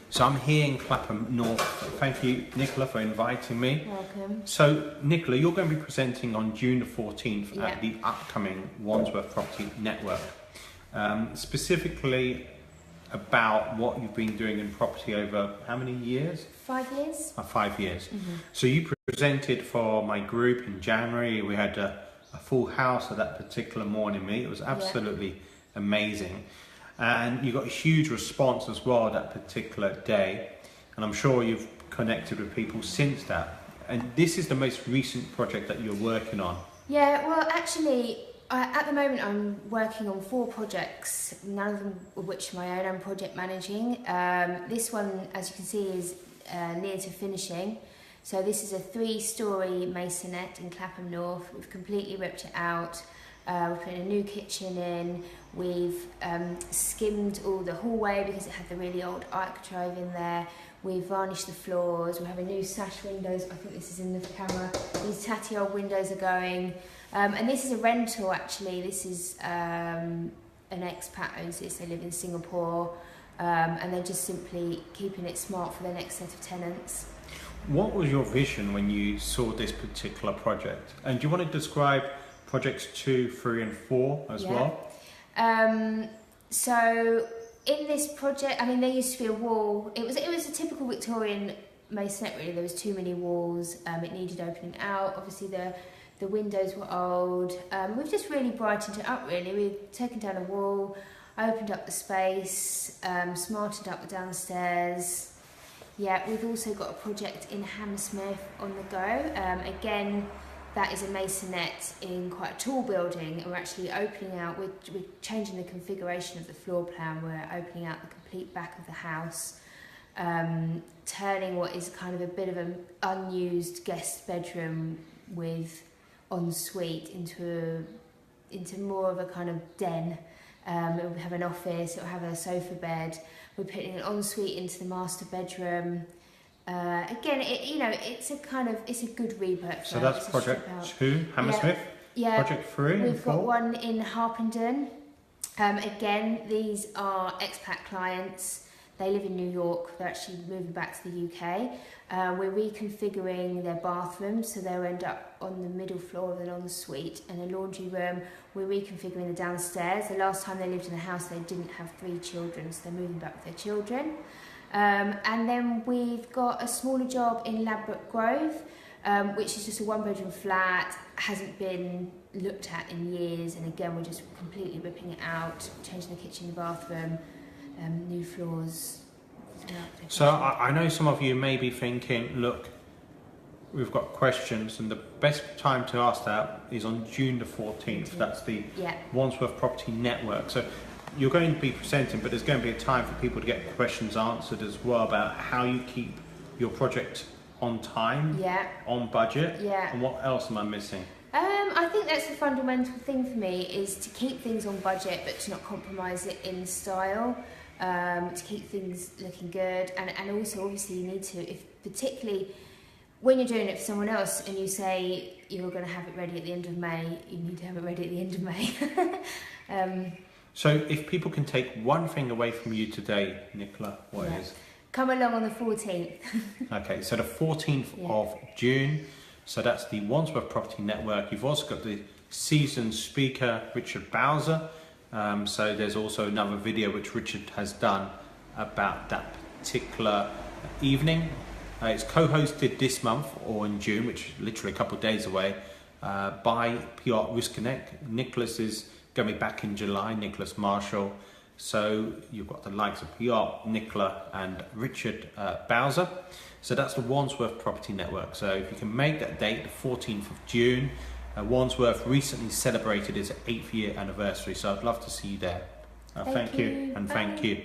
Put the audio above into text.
So I'm here in Clapham North. Thank you, Nicola, for inviting me. Welcome. So, Nicola, you're going to be presenting on June the 14th at the upcoming Wandsworth Property Network. Specifically about what you've been doing in property over how many years? 5 years. 5 years. So you presented for my group in January. We had a full house at that particular morning meet. It was absolutely amazing. And you got a huge response as well that particular day. And I'm sure you've connected with people since that. And this is the most recent project that you're working on. Yeah, well, actually, at the moment I'm working on 4 projects, none of them of which are my own. I'm project managing. This one, as you can see, is near to finishing. So this is a 3-storey masonette in Clapham North. We've completely ripped it out. We've put a new kitchen in. We've skimmed all the hallway because it had the really old architrave in there. We've varnished the floors. We have a new sash windows. I think this is in the camera. These tatty old windows are going. And this is a rental, actually. This is an expat owns this. They live in Singapore. And they're just simply keeping it smart for their next set of tenants. What was your vision when you saw this particular project? And do you want to describe projects 2, 3 and 4 as well? So in this project, I mean, there used to be a wall. It was a typical Victorian masonette, really. There was too many walls. It needed opening out. Obviously, the windows were old. We've just really brightened it up, really. We've taken down a wall, opened up the space, smartened up the downstairs. Yeah, we've also got a project in Hammersmith on the go. Again, that is a masonette in quite a tall building, and we're actually opening out, we're changing the configuration of the floor plan. We're opening out the complete back of the house, turning what is kind of a bit of an unused guest bedroom with ensuite into more of a kind of den. It will have an office, it will have a sofa bed. We're putting an ensuite into the master bedroom. Again, it's a good rebirth. So that's project 2, Hammersmith. Yeah. Project 3. We've got one in Harpenden. Again, these are expat clients. They live in New York. They're actually moving back to the UK. We're reconfiguring their bathroom, so they'll end up on the middle floor of an ensuite and a laundry room. We're reconfiguring the downstairs. The last time they lived in the house, they didn't have 3 children, so they're moving back with their children. And then we've got a smaller job in Ladbroke Grove, which is just a 1-bedroom flat, hasn't been looked at in years, and again we're just completely ripping it out, changing the kitchen, the bathroom, new floors. So I know some of you may be thinking, look, we've got questions, and the best time to ask that is on June the 14th. That's the Wandsworth Property Network. So you're going to be presenting, but there's going to be a time for people to get questions answered as well about how you keep your project on time, on budget, and what else am I missing? I think that's the fundamental thing for me, is to keep things on budget but to not compromise it in style, to keep things looking good, and also obviously you need to, if particularly when you're doing it for someone else and you say you're going to have it ready at the end of May, you need to have it ready at the end of May. So if people can take one thing away from you today, Nicola, what is? Come along on the 14th. Okay, so the 14th of June. So that's the Wandsworth Property Network. You've also got the seasoned speaker, Richard Bowser. So there's also another video which Richard has done about that particular evening. It's co-hosted this month, or in June, which is literally a couple of days away, by PR Risk Connect. Nicholas is going to be back in July, Nicholas Marshall. So you've got the likes of PR, Nicola and Richard Bowser. So that's the Wandsworth Property Network. So if you can make that date, the 14th of June, Wandsworth recently celebrated its 8th year anniversary. So I'd love to see you there. Thank you and thank you.